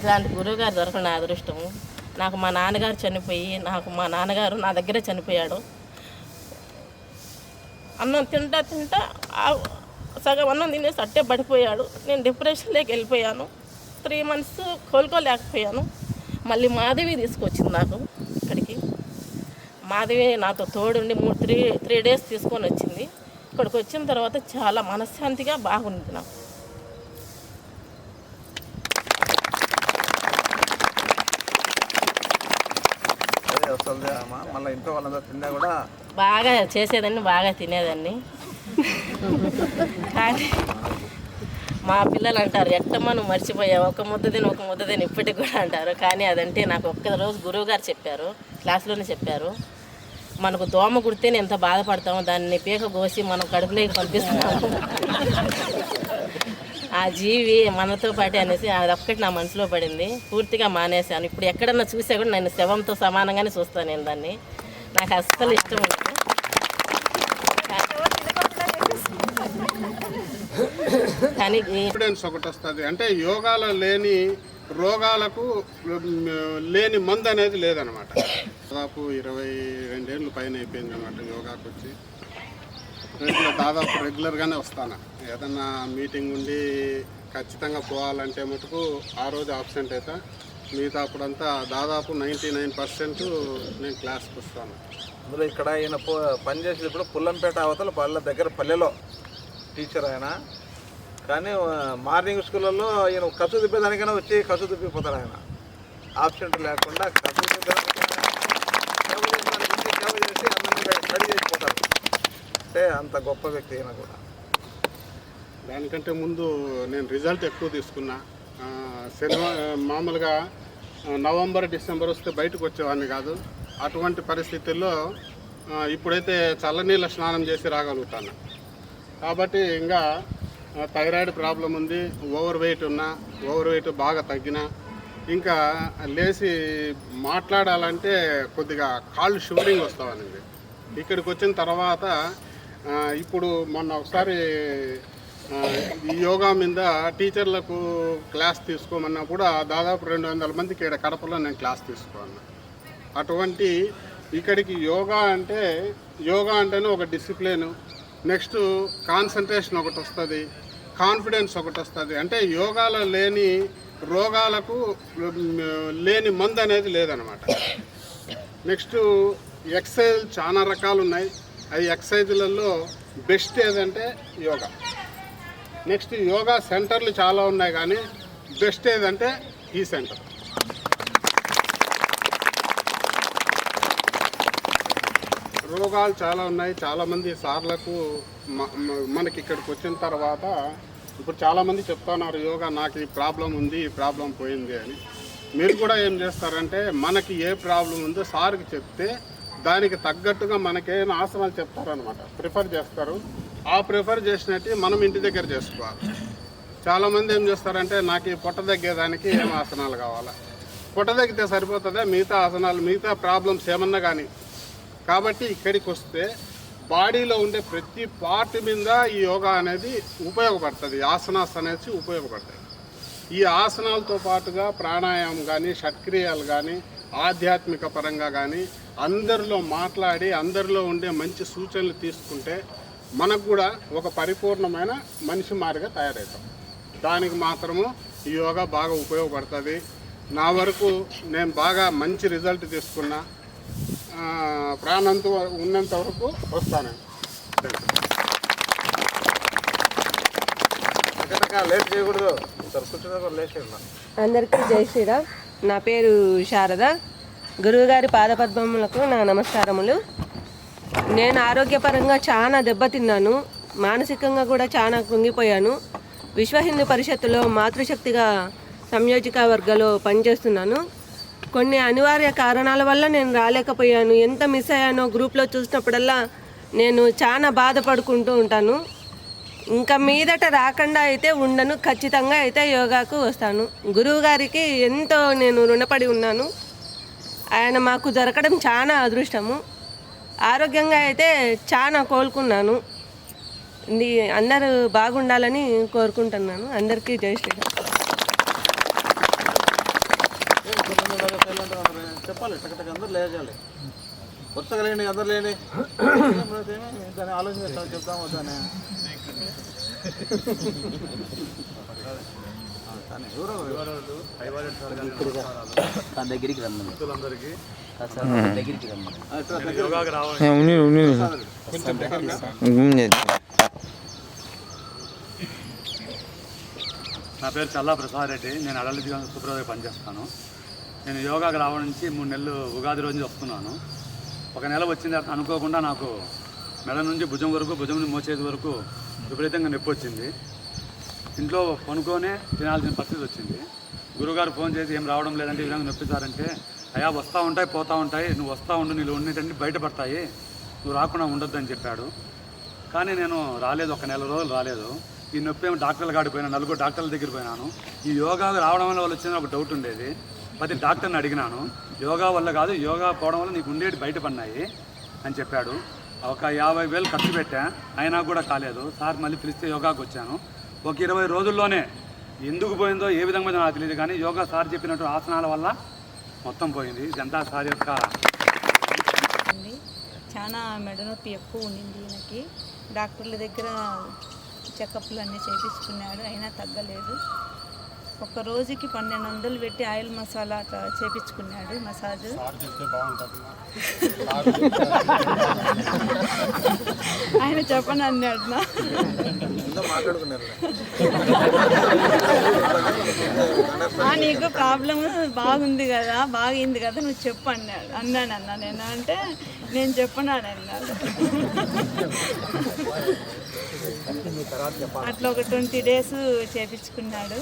ఇలాంటి గురువుగారు దొరకడం నా అదృష్టము. నాకు మా నాన్నగారు చనిపోయి మా నాన్నగారు నా దగ్గరే చనిపోయాడు. అన్నం తింటా సగం అన్నం తినేసి అట్టే పడిపోయాడు. నేను డిప్రెషన్లోకి వెళ్ళిపోయాను. 3 months కోలుకోలేకపోయాను. మళ్ళీ మాధవి తీసుకొచ్చింది నాకు ఇక్కడికి. మాధవి నాతో తోడుండి 3 days తీసుకొని వచ్చింది. ఇక్కడికి వచ్చిన తర్వాత చాలా మనశ్శాంతిగా బాగుంది నాకు. బాగా చేసేదాన్ని, బాగా తినేదాన్ని. కానీ మా పిల్లలు అంటారు, ఎట్టమ్మా నువ్వు మర్చిపోయావు, ఒక ముద్ద తిని ఇప్పటికి కూడా అంటారు. కానీ అదంటే నాకు ఒక్కరోజు గురువు గారు చెప్పారు, క్లాస్లోనే చెప్పారు, మనకు దోమ కుడితేనే ఎంత బాధపడతామో దాన్ని పీక కోసి మనం కడుపులోకి పంపిస్తున్నాము, ఆ జీవి మనతో పాటే అనేసి అదొక్కటి నా మనసులో పడింది. పూర్తిగా మానేశాను. ఇప్పుడు ఎక్కడన్నా చూసా కూడా నేను శవంతో సమానంగానే చూస్తాను నేను దాన్ని. నాకు అస్సలు ఇష్టం ఉండదు. కానీ కాన్ఫిడెన్స్ ఒకటి వస్తుంది. అంటే యోగాలో లేని రోగాలకు లేని మందు అనేది లేదనమాట. దాదాపు 22 ఏళ్ళు పైన అయిపోయింది అనమాట యోగాకు వచ్చి. దాదాపు రెగ్యులర్గానే వస్తాను. ఏదన్నా మీటింగ్ ఉండి ఖచ్చితంగా పోవాలంటే మటుకు ఆ రోజు ఆబ్సెంట్ అవుతా. మిగతా అప్పుడంతా దాదాపు 99% నేను క్లాస్కి వస్తాను. అందులో ఇక్కడ ఈయన పనిచేసేది కూడా పుల్లంపేట అవతల వాళ్ళ దగ్గర పల్లెలో టీచర్ ఆయన. కానీ మార్నింగ్ స్కూళ్ళల్లో ఈయన కసు తిప్పేదానికైనా వచ్చి కసు తిప్పిపోతాడు ఆయన. ఆబ్సెంట్ లేకుండా కసు తిప్పేదానికైనా సేవ చేసి అందరినీ రెడీ చేసిపోతాడు. అంటే అంత గొప్ప వ్యక్తి అయినా కూడా. దానికంటే ముందు నేను రిజల్ట్ ఎక్కువ తీసుకున్నా. మామూలుగా నవంబర్, డిసెంబర్ వస్తే బయటకు వచ్చేవాడిని కాదు. అటువంటి పరిస్థితుల్లో ఇప్పుడైతే చల్లనీళ్ళ స్నానం చేసి రాగలుగుతాను. కాబట్టి ఇంకా థైరాయిడ్ ప్రాబ్లం ఉంది, ఓవర్ వెయిట్ బాగా తగ్గిన, ఇంకా లేచి మాట్లాడాలంటే కొద్దిగా కాళ్ళు షివరింగ్ వస్తామనింది. ఇక్కడికి వచ్చిన తర్వాత ఇప్పుడు మొన్న ఒకసారి ఈ యోగా మీద టీచర్లకు క్లాస్ తీసుకోమన్నా కూడా దాదాపు 200 మందికి ఇక్కడ కడపలో నేను క్లాస్ తీసుకోను. అటువంటి ఇక్కడికి యోగా అంటేనే ఒక డిసిప్లిన్, నెక్స్ట్ కాన్సన్ట్రేషన్ ఒకటి వస్తుంది, కాన్ఫిడెన్స్ ఒకటి వస్తుంది. అంటే యోగాలో లేని రోగాలకు లేని మందు అనేది లేదనమాట. నెక్స్ట్ ఎక్సర్సైజ్ చాలా రకాలు ఉన్నాయి. అవి ఎక్సర్సైజ్లలో బెస్ట్ ఏదంటే యోగా. నెక్స్ట్ యోగా సెంటర్లు చాలా ఉన్నాయి, కానీ బెస్ట్ ఏదంటే ఈ సెంటర్. రోగాలు చాలా ఉన్నాయి. చాలామంది సార్లకు మనకి ఇక్కడికి వచ్చిన తర్వాత ఇప్పుడు చాలామంది చెప్తున్నారు, యోగా నాకు ఈ ప్రాబ్లం ఉంది, ఈ ప్రాబ్లం పోయింది అని. మీరు కూడా ఏం చేస్తారంటే మనకి ఏ ప్రాబ్లం ఉందో సార్కి చెప్తే దానికి తగ్గట్టుగా మనకేం ఆసనాలు చెప్తారనమాట, ప్రిఫర్ చేస్తారు. ఆ ప్రిఫర్ చేసినట్టు మనం ఇంటి దగ్గర చేసుకోవాలి. చాలామంది ఏం చేస్తారంటే నాకు ఈ పొట్ట తగ్గేదానికి ఏం ఆసనాలు కావాలా, పొట్ట తగ్గితే సరిపోతుందా, మిగతా ఆసనాలు మిగతా ప్రాబ్లమ్స్ ఏమన్నా కానీ. కాబట్టి ఇక్కడికి వస్తే బాడీలో ఉండే ప్రతి పార్ట్ మీద ఈ యోగా అనేది ఉపయోగపడుతుంది, ఆసనాస్ అనేది ఉపయోగపడతాయి. ఈ ఆసనాలతో పాటుగా ప్రాణాయామం కానీ, షట్క్రియాలు కానీ, ఆధ్యాత్మిక పరంగా కానీ అందరిలో మాట్లాడి అందరిలో ఉండే మంచి సూచనలు తీసుకుంటే మనకు కూడా ఒక పరిపూర్ణమైన మనిషి మారిగా తయారవుతాం. దానికి మాత్రము ఈ యోగా బాగా ఉపయోగపడుతుంది. నా వరకు నేను బాగా మంచి రిజల్ట్ తీసుకున్నా. ప్రాణంతో ఉన్నంత వరకు వస్తాను. లేట్ చేయకూడదు. అందరికీ జై శ్రీరామ్. నా పేరు శారద. గురువుగారి పాదపద్మములకు నా నమస్కారములు. నేను ఆరోగ్యపరంగా చాలా దెబ్బతిన్నాను, మానసికంగా కూడా చాలా కృంగిపోయాను. విశ్వ హిందూ పరిషత్తులో మాతృశక్తిగా సంయోజక వర్గంలో పనిచేస్తున్నాను. కొన్ని అనివార్య కారణాల వల్ల నేను రాలేకపోయాను. ఎంత మిస్ అయ్యానో గ్రూప్లో చూసినప్పుడల్లా నేను చాలా బాధపడుకుంటూ ఉంటాను. ఇంకా మీదట రాకుండా అయితే ఉండను, ఖచ్చితంగా అయితే యోగాకు వస్తాను. గురువు గారికి ఎంతో నేను రుణపడి ఉన్నాను. ఆయన మాకు దొరకడం చాలా అదృష్టము. ఆరోగ్యంగా అయితే చాలా కోలుకున్నాను. అందరూ బాగుండాలని కోరుకుంటున్నాను. అందరికీ జై శ్రీరామ్. చెప్పాలి, టక్కటక్క అందరూ లేచాలి, వరుసగా లేండి, అందరు లేండి. దాన్ని ఆలోచన చేస్తాను, చెప్తాము వద్దానే. దగ్గరికి రమ్మని నా పేరు చల్లా ప్రసాద్ రెడ్డి. నేను అడలి సూపర్వైజర్ పనిచేస్తాను. నేను యోగాకి రావడం నుంచి 3 నెలలు ఉగాది రోజు వస్తున్నాను. 1 నెల వచ్చిన తర్వాత అనుకోకుండా నాకు మెడ నుంచి భుజం వరకు, భుజం నుంచి మోచేతి వరకు విపరీతంగా నొప్పి వచ్చింది. ఇంట్లో కొనుక్కొనే తినాల్సిన పరిస్థితి వచ్చింది. గురువుగారు ఫోన్ చేసి ఏం రావడం లేదంటే ఈ విధంగా నొప్పిస్తారంటే, అయ్యా వస్తూ ఉంటాయి పోతూ ఉంటాయి, నువ్వు వస్తూ ఉండు, నీళ్ళు ఉండేటన్ని బయటపడతాయి, నువ్వు రాకుండా ఉండొద్దు అని చెప్పాడు. కానీ నేను రాలేదు, 1 నెల రోజులు రాలేదు. ఈ నొప్పి ఏమో డాక్టర్లు కాడికి పోయినా, 4 డాక్టర్ల దగ్గర పోయినాను. ఈ యోగా రావడం వల్ల వచ్చిన ఒక డౌట్ ఉండేది. ప్రతి డాక్టర్ని అడిగినాను, యోగా వల్ల కాదు, యోగా పోవడం వల్ల నీకు ఉండేటి బయటపడినాయి అని చెప్పాడు. ఒక 50,000 ఖర్చు పెట్టా, అయినా కూడా కాలేదు. సార్ మళ్ళీ పిలిస్తే యోగాకు వచ్చాను. ఒక 20 రోజుల్లోనే ఎందుకు పోయిందో ఏ విధంగా నాకు తెలియదు, కానీ యోగా సార్ చెప్పినట్టు ఆసనాల వల్ల మొత్తం పోయింది. ఇదంతా సార్ యొక్క చాలా మెడ నొప్పి ఎక్కువ ఉండింది ఈయనకి. డాక్టర్ల దగ్గర చెకప్లు అన్నీ చేయించుకున్నాడు, అయినా తగ్గలేదు. ఒక రోజుకి 1200 పెట్టి ఆయిల్ మసాలా అట్లా చేయించుకున్నాడు, మసాజ్. ఆయన చెప్పని అన్నాడు నా నీకు ప్రాబ్లం బాగుంది కదా, బాగైంది కదా, నువ్వు చెప్పు అన్నాను నేను. అంటే నేను చెప్పనాను అన్నాడు. అట్లా ఒక 20 days చేయించుకున్నాడు.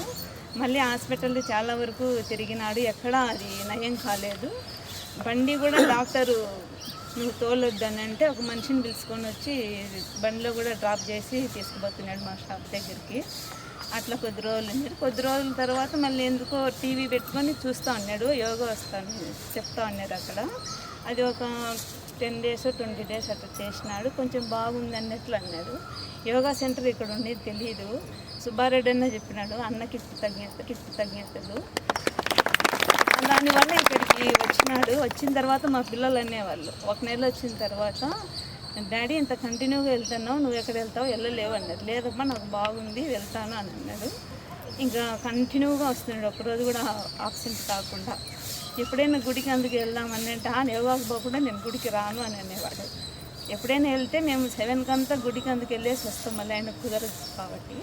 మళ్ళీ హాస్పిటల్ చాలా వరకు తిరిగినాడు, ఎక్కడా అది నయం కాలేదు. బండి కూడా డాక్టరు నువ్వు తోలొద్దని అంటే ఒక మనిషిని పిలుచుకొని వచ్చి బండిలో కూడా డ్రాప్ చేసి తీసుకుపోతున్నాడు మా షాప్ దగ్గరికి. అట్లా కొద్ది రోజులు ఉన్నాడు. కొద్ది రోజుల తర్వాత మళ్ళీ ఎందుకో టీవీ పెట్టుకొని చూస్తూ ఉన్నాడు, యోగా వస్తాను చెప్తా ఉన్నాడు అక్కడ. అది ఒక 10 days 20 days అట్లా చేసినాడు, కొంచెం బాగుంది అన్నట్లు అన్నాడు. యోగా సెంటర్ ఇక్కడ ఉండేది తెలియదు, సుబ్బారెడ్డి అన్న చెప్పినాడు, అన్న కిట్టు తగ్గేస్తాడు. దానివల్ల ఇక్కడికి వచ్చినాడు. వచ్చిన తర్వాత మా పిల్లలు అనేవాళ్ళు, 1 నెల వచ్చిన తర్వాత, డాడీ ఇంత కంటిన్యూగా వెళ్తున్నావు, నువ్వు ఎక్కడ వెళ్తావు, వెళ్ళలేవు అన్నారు. లేదమ్మా నాకు బాగుంది వెళ్తాను అని అన్నాడు. ఇంకా కంటిన్యూగా వస్తున్నాడు, ఒకరోజు కూడా ఆబ్సెంట్ కాకుండా. ఎప్పుడైనా గుడికి అందుకు వెళ్దామని అంటే యోగాకు పోకుండా నేను గుడికి రాను అని అనేవాడు. ఎప్పుడైనా వెళ్తే మేము 7 కంతా గుడికి అందుకు వెళ్ళేసి వస్తాం, మళ్ళీ ఆయన కుదరదు కాబట్టి.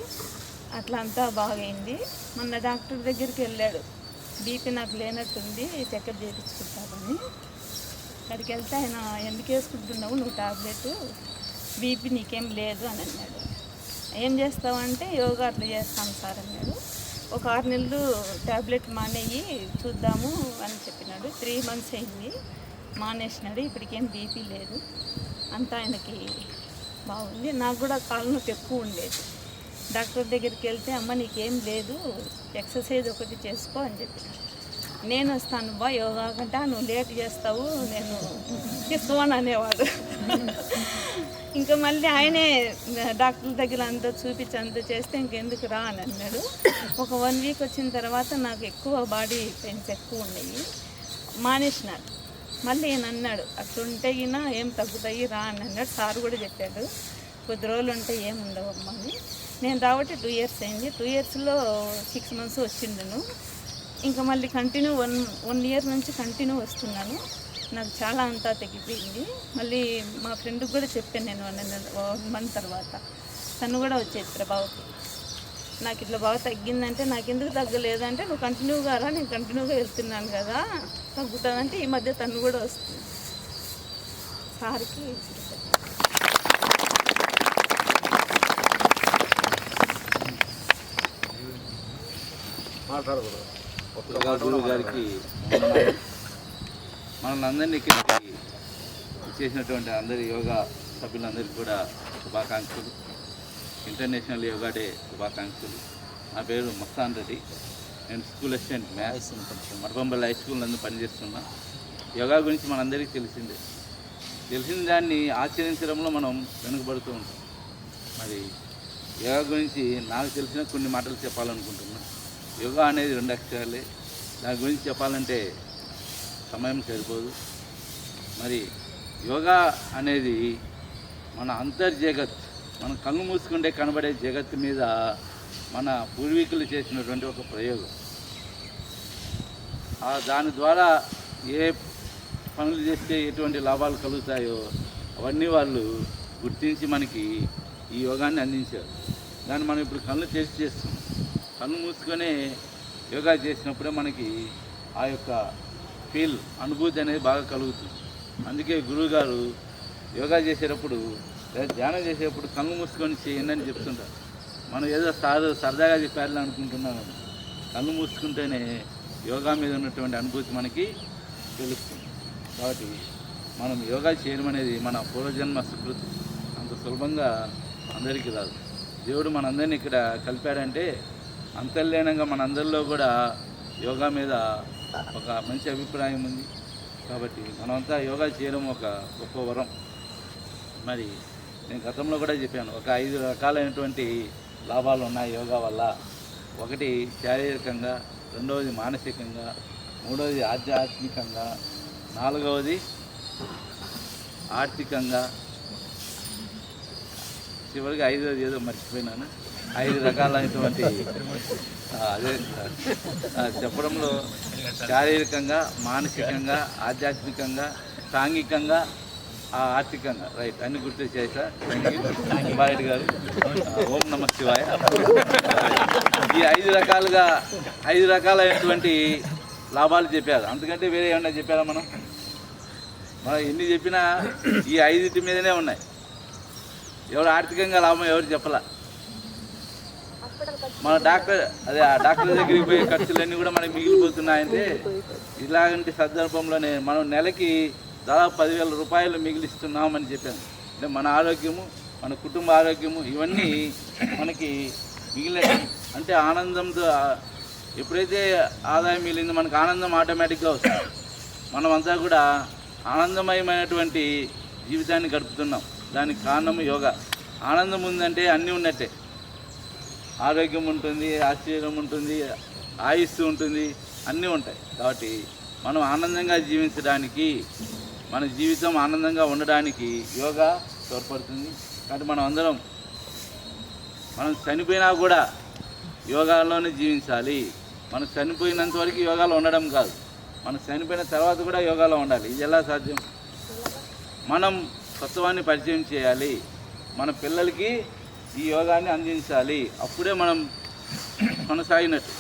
అట్లా అంతా బాగైంది. మొన్న డాక్టర్ దగ్గరికి వెళ్ళాడు, బీపీ నాకు లేనట్టుంది, చెకప్ చేయించుకుంటామని. అక్కడికి వెళ్తే ఆయన ఎందుకు వేసుకుంటున్నావు నువ్వు టాబ్లెట్, బీపీ నీకేం లేదు అని అన్నాడు. ఏం చేస్తావంటే యోగా అట్లా చేస్తాను సార్ అన్నాడు. ఒక 6 నెలలు టాబ్లెట్ మానేయి చూద్దాము అని చెప్పినాడు. 3 months అయింది, మానేసినాడు. ఇప్పటికేం బీపీ లేదు, అంతా ఆయనకి బాగుంది. నాకు కూడా కాళ్ళ నొప్పి ఎక్కువ ఉండేది. డాక్టర్ దగ్గరికి వెళ్తే అమ్మ నీకేం లేదు, ఎక్సర్సైజ్ ఒకటి చేసుకో అని చెప్పినాడు. నేను వస్తాను బా యోగా కంటే, నువ్వు లేట్ చేస్తావు, నేను తీసుకోని అనేవాడు. ఇంకా మళ్ళీ ఆయనే డాక్టర్ దగ్గర అంతా చూపించి అంతా చేస్తే ఇంకెందుకు రా అని అన్నాడు. ఒక 1 week వచ్చిన తర్వాత నాకు ఎక్కువ బాడీ పెయిన్స్ ఎక్కువ ఉన్నాయి, మానేసినాడు. మళ్ళీ ఈయన అన్నాడు అట్లుంటే ఈయన ఏం తగ్గుతాయి రా అని అన్నాడు. సార్ కూడా చెప్పాడు కొద్ది రోజులు ఉంటే ఏం ఉండవమ్మా అని. నేను రాబట్టి 2 years అయింది. 2 yearsలో 6 months వచ్చిండను. ఇంకా మళ్ళీ కంటిన్యూ 1 year నుంచి కంటిన్యూ వస్తున్నాను. నాకు చాలా అంతా తగ్గిపోయింది. మళ్ళీ మా ఫ్రెండ్కి కూడా చెప్పాను నేను 1 month తర్వాత. తను కూడా వచ్చేది ప్రభావకి, నాకు ఇట్లా బాగా తగ్గిందంటే, నాకు ఎందుకు తగ్గలేదంటే నువ్వు కంటిన్యూగా రా, నేను కంటిన్యూగా వెళ్తున్నాను కదా తగ్గుతుందంటే. ఈ మధ్య తను కూడా వస్తుంది. సార్కి గురువు గారికి మనందరినీ ఇక్కడికి చేసినటువంటి అందరి యోగా సభ్యులందరికీ కూడా శుభాకాంక్షలు. ఇంటర్నేషనల్ యోగా డే శుభాకాంక్షలు. నా పేరు మస్తాన్ రెడ్డి. నేను school assistant maths Madapampalli high school నందు పనిచేస్తున్నా. యోగా గురించి మనందరికీ తెలిసిన దాన్ని ఆచరించడంలో మనం వెనుకబడుతూ ఉంటాం. మరి యోగా గురించి నాకు తెలిసిన కొన్ని మాటలు చెప్పాలనుకుంటున్నా. యోగా అనేది 2 అక్షరాలే. దాని గురించి చెప్పాలంటే సమయం సరిపోదు. మరి యోగా అనేది మన అంతర్జగత్, మనం కళ్ళు మూసుకుంటే కనబడే జగత్తు మీద మన పూర్వీకులు చేసినటువంటి ఒక ప్రయోగం. దాని ద్వారా ఏ పనులు చేస్తే ఎటువంటి లాభాలు కలుగుతాయో అవన్నీ వాళ్ళు గుర్తించి మనకి ఈ యోగాన్ని అందించారు. దాన్ని మనం ఇప్పుడు కళ్ళు తెరిచి చేస్తున్నాం. కళ్ళు మూసుకొని యోగా చేసినప్పుడే మనకి ఆ యొక్క అనుభూతి అనేది బాగా కలుగుతుంది. అందుకే గురువుగారు యోగా చేసేటప్పుడు లేదా ధ్యానం చేసేటప్పుడు కళ్ళు మూసుకొని చేయండి అని చెప్తుంటారు. మనం ఏదో సరదాగా చెప్పారని అనుకుంటున్నాము. కళ్ళు మూసుకుంటేనే యోగా మీద ఉన్నటువంటి అనుభూతి మనకి తెలుస్తుంది. కాబట్టి మనం యోగా చేయడం అనేది మన పూర్వజన్మ సుకృతి. అంత సులభంగా అందరికీ రాదు. దేవుడు మనందరినీ ఇక్కడ కలిపాడంటే అంతర్లీనంగా మనందరిలో కూడా యోగా మీద ఒక మంచి అభిప్రాయం ఉంది. కాబట్టి మనమంతా యోగా చేయడం ఒక గొప్ప వరం. మరి నేను గతంలో కూడా చెప్పాను, ఒక 5 రకాలైనటువంటి లాభాలు ఉన్నాయి యోగా వల్ల. ఒకటి శారీరకంగా, రెండవది మానసికంగా, మూడవది ఆధ్యాత్మికంగా, నాలుగవది ఆర్థికంగా, చివరికి 5వది ఏదో మర్చిపోయినాను. 5 రకాలైనటువంటి అదే చెప్పడంలో శారీరకంగా, మానసికంగా, ఆధ్యాత్మికంగా, సాంఘికంగా, ఆర్థికంగా, రైట్, అన్ని గుర్తు చేశా. బారెడ్డి గారు, ఓం నమ శివాయ. ఈ 5 రకాలైనటువంటి లాభాలు చెప్పారు. అంతకంటే వేరే ఏమన్నా చెప్పారా? మనం ఎన్ని చెప్పినా ఈ 5 మీదనే ఉన్నాయి. ఎవరు ఆర్థికంగా లాభం ఎవరు చెప్పలా. మన ఆ డాక్టర్ దగ్గరికి పోయే ఖర్చులన్నీ కూడా మనకి మిగిలిపోతున్నాయంటే ఇలాంటి సందర్భంలోనే మనం నెలకి దాదాపు 10,000 రూపాయలు మిగిలిస్తున్నామని చెప్పాను. అంటే మన ఆరోగ్యము, మన కుటుంబ ఆరోగ్యము ఇవన్నీ మనకి మిగిలిన అంటే ఆనందంతో ఎప్పుడైతే ఆదాయం మిగిలిందో మనకు ఆనందం ఆటోమేటిక్గా వస్తుంది. మనమంతా కూడా ఆనందమయమైనటువంటి జీవితాన్ని గడుపుతున్నాం. దానికి కారణం యోగా. ఆనందం ఉందంటే అన్నీ ఉన్నట్టే. ఆరోగ్యం ఉంటుంది, ఆశ్చర్యం ఉంటుంది, ఆయుస్సు ఉంటుంది, అన్నీ ఉంటాయి. కాబట్టి మనం ఆనందంగా జీవించడానికి, మన జీవితం ఆనందంగా ఉండడానికి యోగా తోడ్పడుతుంది. కాబట్టి మనం చనిపోయినా కూడా యోగాలోనే జీవించాలి. మనం చనిపోయినంత వరకు యోగాలో ఉండడం కాదు, మనం చనిపోయిన తర్వాత కూడా యోగాలో ఉండాలి. ఇది ఎలా సాధ్యం? మనం తత్వాన్ని పరిచయం చేయాలి, మన పిల్లలకి ఈ యోగాన్ని అందించాలి. అప్పుడే మనం కొనసాగినట్టు.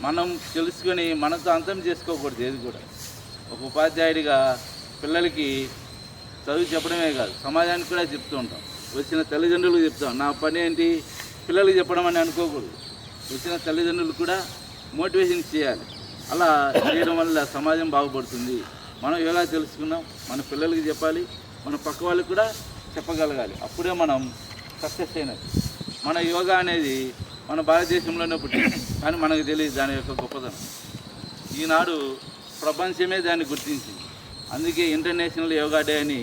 మనం తెలుసుకొని మనతో అంతం చేసుకోకూడదు ఏది కూడా. ఒక ఉపాధ్యాయుడిగా పిల్లలకి చదువు చెప్పడమే కాదు, సమాజానికి కూడా చెప్తూ ఉంటాం. వచ్చిన తల్లిదండ్రులకు చెప్తాం. నా పని ఏంటి పిల్లలకి చెప్పడం అని అనుకోకూడదు. వచ్చిన తల్లిదండ్రులు కూడా మోటివేషన్ చేయాలి. అలా చేయడం వల్ల సమాజం బాగుపడుతుంది. మనం యోగా తెలుసుకున్నాం, మన పిల్లలకి చెప్పాలి, మన పక్క వాళ్ళకి కూడా చెప్పగలగాలి. అప్పుడే మనం సక్సెస్ అయినట్టు. మన యోగా అనేది మన భారతదేశంలోనే పుట్టింది, కానీ మనకు తెలియదు దాని యొక్క గొప్పతనం. ఈనాడు ప్రపంచమే దాన్ని గుర్తించింది. అందుకే ఇంటర్నేషనల్ యోగా డే అని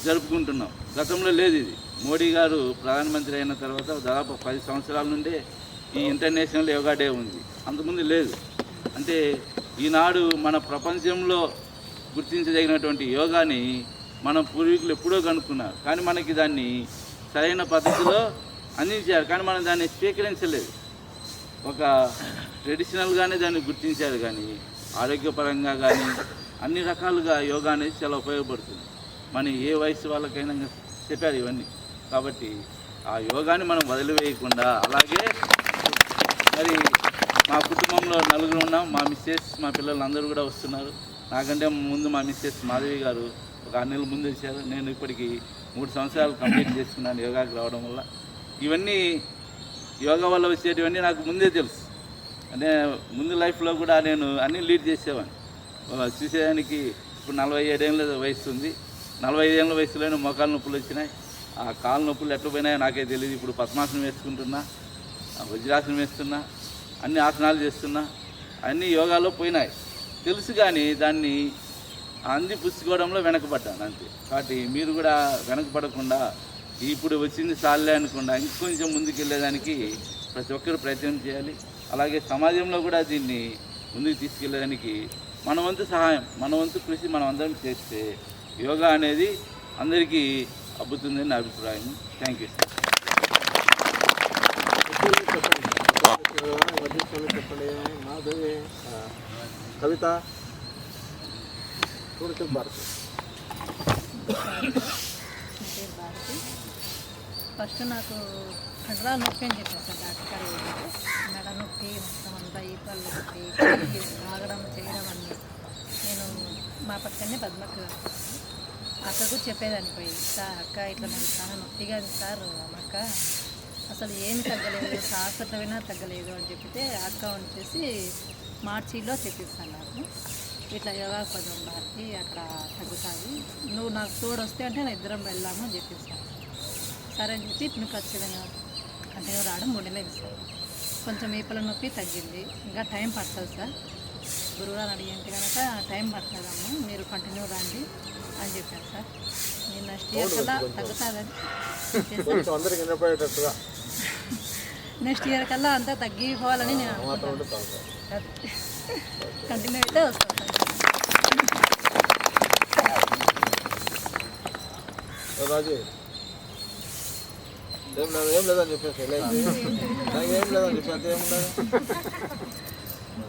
జరుపుకుంటున్నాం. గతంలో లేదు ఇది. మోడీ గారు ప్రధానమంత్రి అయిన తర్వాత దాదాపు 10 సంవత్సరాల నుండే ఈ ఇంటర్నేషనల్ యోగా డే ఉంది. అంతకుముందు లేదు. అంటే ఈనాడు మన ప్రపంచంలో గుర్తించదగినటువంటి యోగాని మన పూర్వీకులు ఎప్పుడో కనుక్కున్నారు, కానీ మనకి దాన్ని సరైన పద్ధతిలో అందించారు. కానీ మనం దాన్ని స్వీకరించలేదు. ఒక ట్రెడిషనల్గానే దాన్ని గుర్తించారు, కానీ ఆరోగ్యపరంగా కానీ అన్ని రకాలుగా యోగా అనేది చాలా ఉపయోగపడుతుంది. మన ఏ వయసు వాళ్ళకైనా చెప్పారు ఇవన్నీ. కాబట్టి ఆ యోగాని మనం వదిలివేయకుండా, అలాగే మరి మా కుటుంబంలో 4 ఉన్నాం. మా మిస్సెస్, మా పిల్లలు అందరూ కూడా వస్తున్నారు. నాకంటే ముందు మా మిస్సెస్ మాధవి గారు ఒక 6 నెలల ముందు వచ్చారు. నేను ఇప్పటికి 3 సంవత్సరాలు కంప్లీట్ చేసుకున్నాను యోగాకి రావడం వల్ల. ఇవన్నీ యోగా వల్ల వచ్చేటివన్నీ నాకు ముందే తెలుసు. అంటే ముందు లైఫ్లో కూడా నేను అన్నీ లీడ్ చేసేవాడిని. చూసేదానికి ఇప్పుడు 47 ఏళ్ళ వయసు ఉంది. 45 ఏళ్ళ వయసులోనే మోకాలు నొప్పులు వచ్చినాయి. ఆ కాలు నొప్పులు ఎట్లా పోయినాయో నాకే తెలియదు. ఇప్పుడు పద్మాసనం వేసుకుంటున్నా, వజ్రాసనం వేస్తున్నా, అన్ని ఆసనాలు చేస్తున్నా, అన్నీ యోగాలో పోయినాయి తెలుసు. కానీ దాన్ని పుచ్చుకోవడంలో వెనకబడ్డాను అంతే. కాబట్టి మీరు కూడా వెనకబడకుండా ఇప్పుడు వచ్చింది చాలే అనకుండా ఇంకొంచెం ముందుకెళ్ళేదానికి ప్రతి ఒక్కరు ప్రయత్నం చేయాలి. అలాగే సమాజంలో కూడా దీన్ని ముందుకు తీసుకెళ్ళడానికి మన వంతు సహాయం, మన వంతు కృషి మనం అందరం చేస్తే యోగా అనేది అందరికీ అబ్బుతుందని నా అభిప్రాయం. Thank you sir. చెప్పండి. మాధవి, కవిత, చూడు భారతి. ఫస్ట్ నాకు కండరాల నొప్పి అని చెప్పారు సార్ డాక్టర్ గారు. మెడ నొప్పి మొత్తం అంతా ఈ పళ్ళు నొప్పి ఆగడం చేయడం అన్నీ. నేను మా పక్కనే పద్మక్క అక్కకు చెప్పేదాన్ని పోయి, సార్ అక్క ఇట్లా నాకు చాలా నొప్పిగా ఉంది సార్, అక్క అసలు ఏమి తగ్గలేదు, హాస్పిటల్ అయినా తగ్గలేదు అని చెప్పితే అక్క వచ్చేసి మార్చిలో చెప్పిస్తాను నాకు, ఇట్లా యోగా కొంచెం భారతి అక్కడ తగ్గుతుంది, నువ్వు నాకు తోడు వస్తే అంటే నేను ఇద్దరం వెళ్దాము అని చెప్పిస్తాను. సరే అని చెప్పి ఇప్పుడు ఖచ్చితంగా కంటిన్యూ రావడం 3 నెలలు సార్. కొంచెం ఈపల నొప్పి తగ్గింది, ఇంకా టైం పడుతుంది సార్. గురువుగారు అడిగితే కనుక టైం పడుతుందమ్మా, మీరు కంటిన్యూ రండి అని చెప్పారు సార్. నేను నెక్స్ట్ ఇయర్ కల్లా తగ్గుతుందని, నెక్స్ట్ ఇయర్ కల్లా అంతా తగ్గిపోవాలని నేను కంటిన్యూ అయితే వస్తాను సార్. రాజు ఏం లేదని చెప్పేసి నాకేం లేదని చెప్పి అంతే ఏముండదు.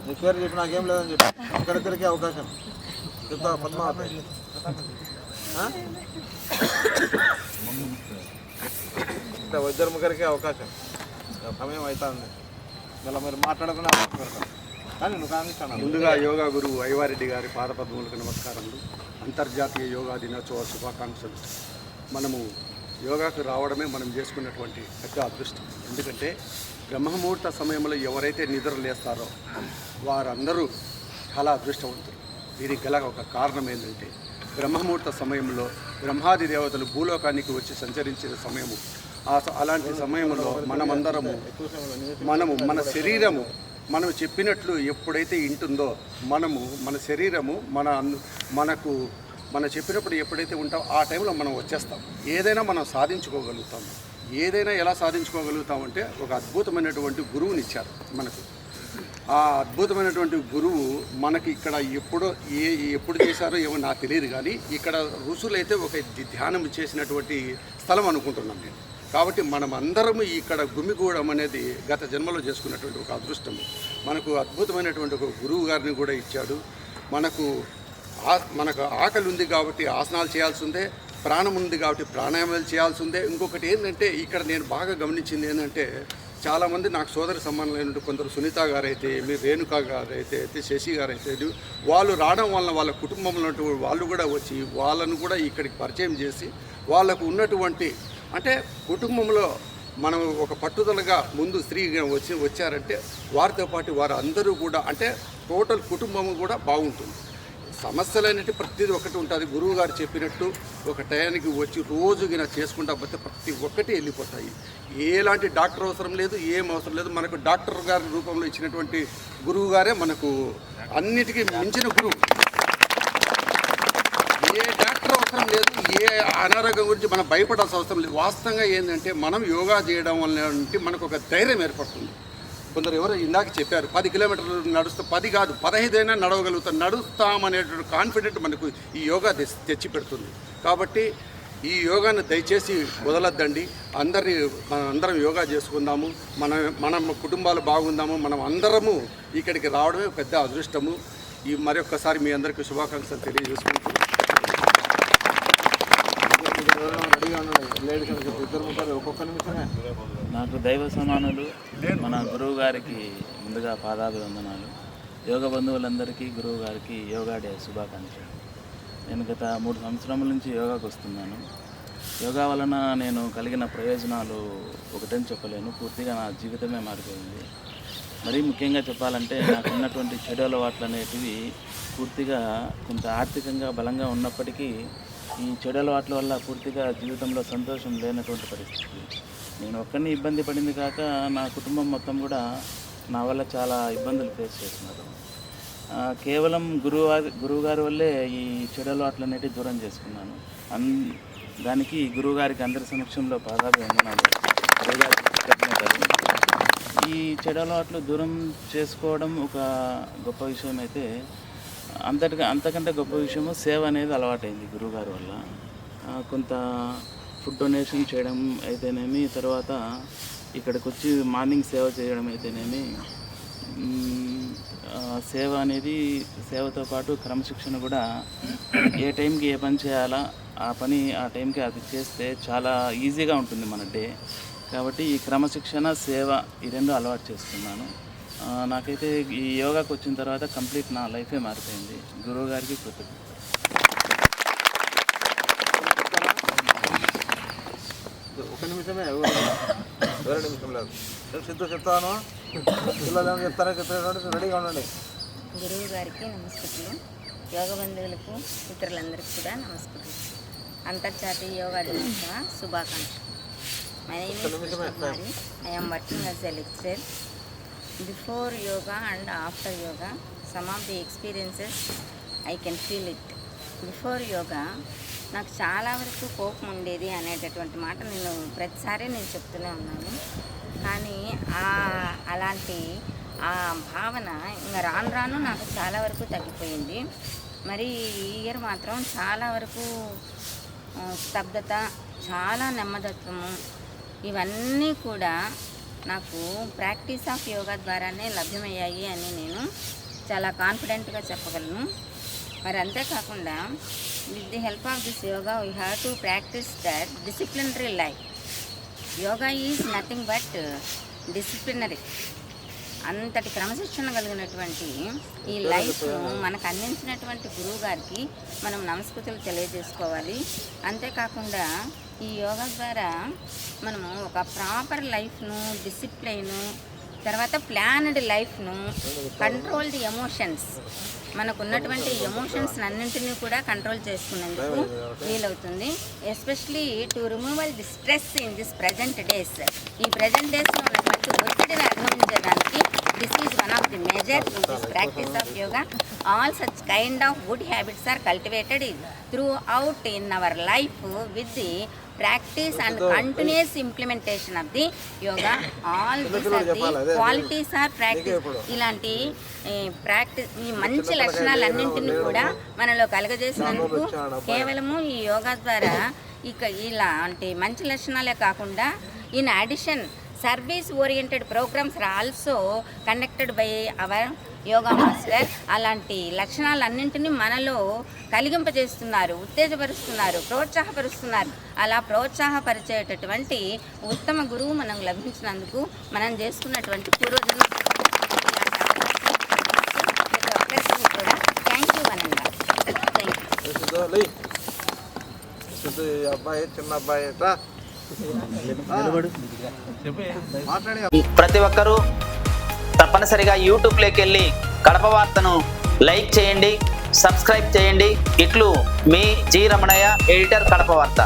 నీ పేరు చెప్పి నాకేం లేదని చెప్పి ఇక్కడిద్దరికి అవకాశం చెప్తా. పద్మావతి ఇద్దరు ముగ్గురికి అవకాశం, సమయం అవుతుంది. ఇలా మీరు మాట్లాడకుండా కానీ నువ్వు కానిస్తాను. ముందుగా యోగా గురువు అయ్యవారెడ్డి గారి పాదపద్మములకు నమస్కారములు. అంతర్జాతీయ యోగా దినోత్సవ శుభాకాంక్షలు. మనము యోగాకు రావడమే మనం చేసుకున్నటువంటి పెద్ద అదృష్టం. ఎందుకంటే బ్రహ్మముహూర్త సమయంలో ఎవరైతే నిద్ర లేస్తారో వారందరూ చాలా అదృష్టవంతులు. దీనికి గల ఒక కారణం ఏంటంటే బ్రహ్మముహూర్త సమయంలో బ్రహ్మాది దేవతలు భూలోకానికి వచ్చి సంచరించిన సమయము. అలాంటి సమయంలో మనమందరము మన శరీరము మనం చెప్పినట్లు ఎప్పుడైతే వింటుందో మన శరీరము మనం చెప్పినప్పుడు ఎప్పుడైతే ఉంటామో ఆ టైంలో మనం వచ్చేస్తాం. ఏదైనా మనం సాధించుకోగలుగుతాము. ఏదైనా ఎలా సాధించుకోగలుగుతామంటే ఒక అద్భుతమైనటువంటి గురువుని ఇచ్చారు మనకు. ఆ అద్భుతమైనటువంటి గురువు మనకి ఇక్కడ ఎప్పుడు చేశారో ఏమో నాకు తెలియదు, కానీ ఇక్కడ ఋషులైతే ఒక ధ్యానం చేసినటువంటి స్థలం అనుకుంటున్నాం నేను. కాబట్టి మనం అందరము ఇక్కడ గుమిగూడడం అనేది గత జన్మలో చేసుకున్నటువంటి ఒక అదృష్టము. మనకు అద్భుతమైనటువంటి ఒక గురువు గారిని కూడా ఇచ్చాడు. మనకు ఆకలి ఉంది కాబట్టి ఆసనాలు చేయాల్సి ఉందే, ప్రాణం ఉంది కాబట్టి ప్రాణాయామాలు చేయాల్సి ఉందే. ఇంకొకటి ఏంటంటే ఇక్కడ నేను బాగా గమనించింది ఏంటంటే చాలామంది నాకు సోదరి సమానమైనటువంటి కొందరు సునీత గారైతే, మీరు రేణుకా గారైతే, శశి గారైతే, వాళ్ళు రావడం వలన వాళ్ళ కుటుంబంలో వాళ్ళు కూడా వచ్చి వాళ్ళను కూడా ఇక్కడికి పరిచయం చేసి వాళ్ళకు ఉన్నటువంటి అంటే కుటుంబంలో మనం ఒక పట్టుదలగా ముందు స్త్రీ వచ్చారంటే వారితో పాటు వారు అందరూ కూడా అంటే టోటల్ కుటుంబం కూడా బాగుంటుంది. సమస్యలు అనేవి ప్రతిదీ ఒకటి ఉంటుంది. గురువు గారు చెప్పినట్టు ఒక టయానికి వచ్చి రోజుగిన చేసుకుంటా పోతే ప్రతి ఒక్కటి వెళ్ళిపోతాయి. ఎలాంటి డాక్టర్ అవసరం లేదు, ఏం అవసరం లేదు. మనకు డాక్టర్ గారి రూపంలో ఇచ్చినటువంటి గురువు గారే మనకు అన్నిటికీ మించిన గురువు. ఏ డాక్టర్ అవసరం లేదు, ఏ అనారోగ్యం గురించి మనం భయపడాల్సిన అవసరం లేదు. వాస్తవంగా ఏంటంటే మనం యోగా చేయడం వల్ల మనకు ఒక ధైర్యం ఏర్పడుతుంది. కొందరు ఎవరో ఇందాక చెప్పారు 10 కిలోమీటర్లు నడుస్తూ 10 కాదు 15 అయినా నడవగలుగుతాం, నడుస్తామనేటువంటి కాన్ఫిడెంట్ మనకు ఈ యోగా తెచ్చి పెడుతుంది. కాబట్టి ఈ యోగాను దయచేసి వదలొద్దండి. అందరం యోగా చేసుకుందాము, మన కుటుంబాలు బాగుందాము. మనం అందరము ఇక్కడికి రావడమే పెద్ద అదృష్టము. ఈ మరొక్కసారి మీ అందరికీ శుభాకాంక్షలు తెలియజేసుకుంటూ నాకు దైవ సమానులు మన గురువు గారికి ముందుగా పాదాభివందనాలు. యోగ బంధువులందరికీ గురువు గారికి యోగా డే శుభాకాంక్షలు. నేను గత 3 సంవత్సరాల నుంచి యోగాకు వస్తున్నాను. యోగా వలన నేను కలిగిన ప్రయోజనాలు ఒకటని చెప్పలేను, పూర్తిగా నా జీవితమే మారిపోయింది. మరీ ముఖ్యంగా చెప్పాలంటే నాకు ఉన్నటువంటి చెడు అలవాట్లు అనేటివి పూర్తిగా కొంత ఆర్థికంగా బలంగా ఉన్నప్పటికీ ఈ చెడు అలవాట్ల వల్ల పూర్తిగా జీవితంలో సంతోషం లేనటువంటి పరిస్థితి. నేను ఒక్కడిని ఇబ్బంది పడింది కాక నా కుటుంబం మొత్తం కూడా నా వల్ల చాలా ఇబ్బందులు ఫేస్ చేస్తున్నారు. కేవలం గురువుగారి వల్లే ఈ చెడు అలవాట్లు అనేటివి దూరం చేసుకున్నాను. దానికి గురువుగారికి అందరి సమక్షంలో పాదాభివందనాలు. ఈ చెడు అలవాట్లు దూరం చేసుకోవడం ఒక గొప్ప విషయం అయితే, అంతకంటే గొప్ప విషయము సేవ అనేది అలవాటైంది గురువుగారి వల్ల. కొంత ఫుడ్ డొనేషన్ చేయడం అయితేనేమి, తర్వాత ఇక్కడికి వచ్చి మార్నింగ్ సేవ చేయడం అయితేనేమి, సేవ అనేది సేవతో పాటు క్రమశిక్షణ కూడా, ఏ టైంకి ఏ పని చేయాలా ఆ పని ఆ టైంకి అది చేస్తే చాలా ఈజీగా ఉంటుంది మన డే. కాబట్టి ఈ క్రమశిక్షణ, సేవ ఈ రెండు అలవాటు చేసుకున్నాను. నాకైతే ఈ యోగాకి వచ్చిన తర్వాత కంప్లీట్ నా లైఫే మారిపోయింది. గురువు గారికి కృతజ్ఞత. ఒక నిమిషమే, 2 నిమిషం లేదు. సిద్ధు చెప్తాను, పిల్లలు ఏమైనా చెప్తారో రెడీగా ఉండండి. గురువు గారికి నమస్కారాలు. యోగ బంధువులకు మిత్రులందరికీ కూడా నమస్కారం. అంతర్జాతీయ యోగా దినోత్సవ శుభాకాంక్షలు. My name is Kumari. I am working as a lecturer. Before yoga and after yoga, some of the experiences I can feel it. Before yoga నాకు చాలా వరకు కోపం ఉండేది అనేటటువంటి మాట ప్రతిసారి నేను చెప్తూనే ఉన్నాను. కానీ అలాంటి ఆ భావన ఇంకా రాను రాను నాకు చాలా వరకు తగ్గిపోయింది. మరి ఈ ఇయర్ మాత్రం చాలా వరకు స్తబ్దత, చాలా నెమ్మదత్వము, ఇవన్నీ కూడా నాకు ప్రాక్టీస్ ఆఫ్ యోగా ద్వారానే లభ్యమయ్యాయి అని నేను చాలా కాన్ఫిడెంట్గా చెప్పగలను. మరి అంతేకాకుండా with the help of this yoga we have to practice that disciplinary life. Yoga is nothing but disciplinary. అంతటి క్రమశిక్షణ కలిగినటువంటి ఈ లైఫ్ను మనకు అందించినటువంటి గురువు గారికి మనం నమస్కృతులు తెలియజేసుకోవాలి. అంతేకాకుండా ఈ యోగా ద్వారా మనము ఒక ప్రాపర్ లైఫ్ను, డిసిప్లైను, తర్వాత ప్లాన్డ్ లైఫ్ను, కంట్రోల్ ది ఎమోషన్స్, మనకు ఉన్నటువంటి ఎమోషన్స్ అన్నింటినీ కూడా కంట్రోల్ చేసుకునేందుకు వీలవుతుంది. Especially to removal the stress in this present days. ఈ ప్రజెంట్ డేస్లో ఉన్నటువంటి ఒత్తిడిని అధిగమించడానికి this is one of the major in this practice of yoga. All such kind of good habits are cultivated throughout in our life with the practice and continuous implementation of the yoga. All these are the qualities are practice. ఇలాంటి practice, ఈ మంచి లక్షణాలన్నింటినీ కూడా మనలో కలగజేసినందుకు కేవలము ఈ యోగా ద్వారా ఇలాంటి మంచి లక్షణాలే కాకుండా in addition service oriented programmes are also conducted by our yoga master. అలాంటి లక్షణాలన్నింటినీ మనలో కలిగింపజేస్తున్నారు, ఉత్తేజపరుస్తున్నారు, ప్రోత్సాహపరుస్తున్నారు. అలా ప్రోత్సాహపరిచేటటువంటి ఉత్తమ గురువు మనకు లభించినందుకు మనం చేసుకున్నటువంటి పూర్వజన్మ కూడా థ్యాంక్ యూ అనండి. Thank you. అబ్బాయి, చిన్న అబ్బాయి ప్రతి ఒక్కరూ తప్పనిసరిగా యూట్యూబ్లోకి వెళ్ళి కడప వార్తను లైక్ చేయండి, సబ్స్క్రైబ్ చేయండి. ఇట్లు మీ జి రమణయ్య, ఎడిటర్, కడప వార్త.